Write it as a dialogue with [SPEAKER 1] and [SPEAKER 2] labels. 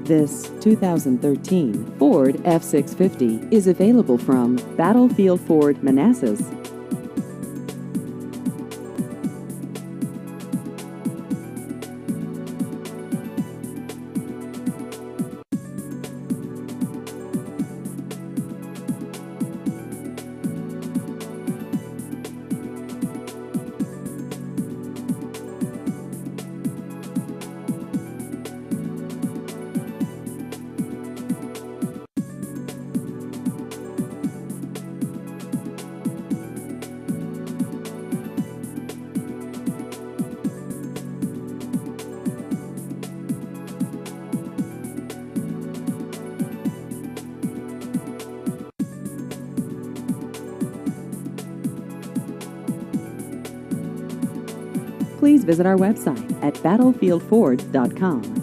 [SPEAKER 1] This 2013 Ford F650 is available from Battlefield Ford, Manassas. Please visit our website at battlefieldford.com.